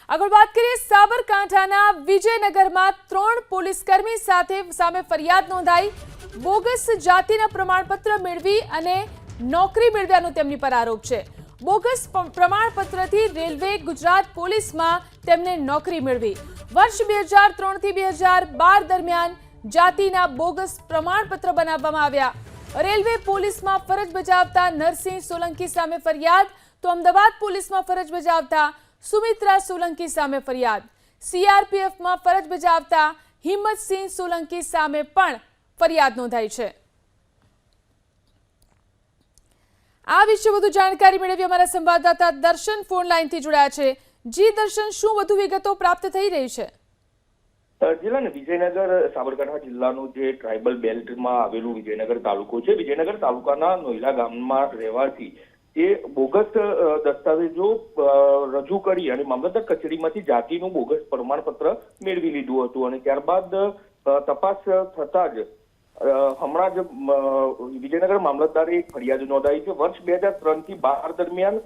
આગળ વાત કરીએ સાબરકાંઠાના વિજયનગરમાં 3 પોલીસકર્મી સામે ફરિયાદ નોંધાઈ। બોગસ જાતિના પ્રમાણપત્ર મેળવી અને નોકરી મેળવ્યાનો તેમની પર આરોપ છે। બોગસ પ્રમાણપત્રથી રેલવે ગુજરાત પોલીસમાં તેમને નોકરી મેળવી। વર્ષ 2003 થી 2012 દરમિયાન જાતિના બોગસ પ્રમાણપત્ર બનાવવામાં આવ્યા। રેલવે પોલીસમાં ફરજ બજાવતા નરસિંહ સોલંકી સામે ફરિયાદ, તો અમદાવાદ પોલીસમાં ફરજ બજાવતા સુમિત્રા સોલંકી સામે ફરિયાદ। સીઆરપીએફમાં ફરજ બજાવતા હિંમતસિંહ સોલંકી સામે પણ ફરિયાદ નોંધાઈ છે। આ વિશે વધુ જાણકારી મેળવી અમારા સંવાદદાતા દર્શન ફોન લાઈનથી જોડાયા છે। જી દર્શન, શું વધુ વિગતો પ્રાપ્ત થઈ રહી છે? જિલ્લાને વિજયનગર સાબરકાંઠા જિલ્લાનું જે ટ્રાઇબલ બેલ્ટમાં આવેલું વિજયનગર તાલુકો છે। વિજયનગર તાલુકાના નોયલા ગામમાં રહેવાથી જે બોગસ દસ્તાવેજો રજૂ કરી અને મામલતદાર કચેરીમાંથી જાતિનું બોગસ પ્રમાણપત્ર મેળવી લીધું હતું અને ત્યારબાદ તપાસ થતા જ હમણાં જ વિજયનગર મામલતદારે એક ફરિયાદ નોંધાઈ છે। વર્ષ 2003 થી 2012 દરમિયાન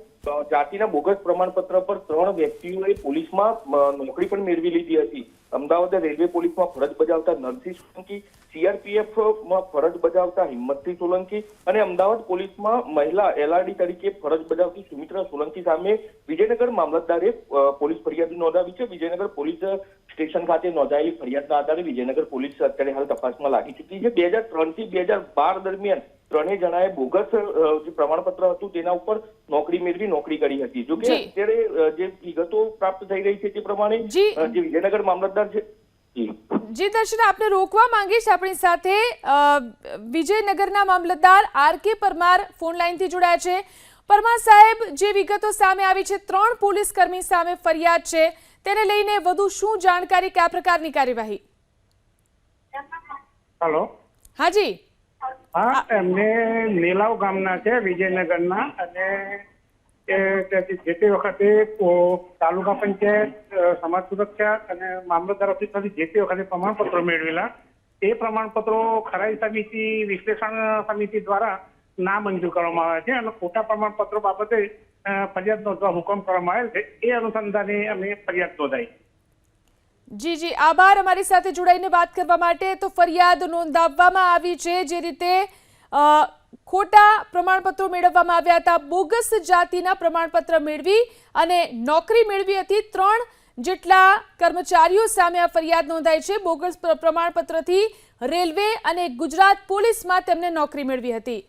જાતિના બોગસ પ્રમાણપત્ર પર 3 વ્યક્તિઓએ પોલીસમાં નોકરી પણ મેળવી લીધી હતી। અમદાવાદ રેલવે પોલીસમાં ફરજ બજાવતા નરસિંહ સોલંકી, સીઆરપીએફમાં ફરજ બજાવતા હિંમતસિંહ સોલંકી અને અમદાવાદ પોલીસમાં મહિલા એલઆરડી તરીકે ફરજ બજાવતી સુમિત્રા સોલંકી સામે વિજયનગર મામલતદારે પોલીસ ફરિયાદ નોંધાવી છે। વિજયનગર પોલીસ સ્ટેશન ખાતે નોંધાયેલી ફરિયાદના આધારે વિજયનગર પોલીસ અત્યારે હાલ તપાસમાં લાગી ચૂકી છે। 2003 થી 2012 દરમિયાન 3 જણાએ બોગસ જે પ્રમાણપત્ર હતું તેના ઉપર નોકરી મેળવી નોકરી કરી હતી। જો કે અત્યારે જે વિગતો પ્રાપ્ત થઈ રહી છે તે પ્રમાણે જે વિજયનગર મામલતદાર છે જી દર્શન, આપને રોકવા માંગીશ। આપણી સાથે વિજયનગરના મામલતદાર આર.કે. પરમાર ફોન લાઈનથી જોડાયા છે। પરમાર સાહેબ, જે વિગતો સામે આવી છે, 3 પોલીસ કર્મી સામે ફરિયાદ છે, તેને લઈને વધુ શું જાણકારી, કયા પ્રકારની કાર્યવાહી? હેલો, હાજી। હા, એમને નેલાવ ગામના છે વિજયનગરના અને જે તે વખતે તાલુકા પંચાયત, સમાજ સુરક્ષા અને મામલતદાર ઓફિસમાંથી જે તે વખતે પ્રમાણપત્રો મેળવેલા, એ પ્રમાણપત્રો ખરાઈ સમિતિ, વિશ્લેષણ સમિતિ દ્વારા ના મંજૂર કરવામાં આવ્યા છે અને ખોટા પ્રમાણપત્રો બાબતે ફરિયાદ નોંધવા હુકમ કરવામાં આવેલ છે। એ અનુસંધાને અમે ફરિયાદ નોંધાઈ। જી જી, આભાર અમારી સાથે જોડાઈને વાત કરવા માટે। તો ફરિયાદ નોંધાવવામાં આવી છે, જે રીતે ખોટા પ્રમાણપત્રો મેળવવામાં આવ્યા હતા, બોગસ જાતિના પ્રમાણપત્ર મેળવી અને નોકરી મેળવી હતી। 3 જેટલા કર્મચારીઓ સામે આ ફરિયાદ નોંધાઈ છે। બોગસ પ્રમાણપત્રથી રેલવે અને ગુજરાત પોલીસમાં તેમને નોકરી મેળવી હતી।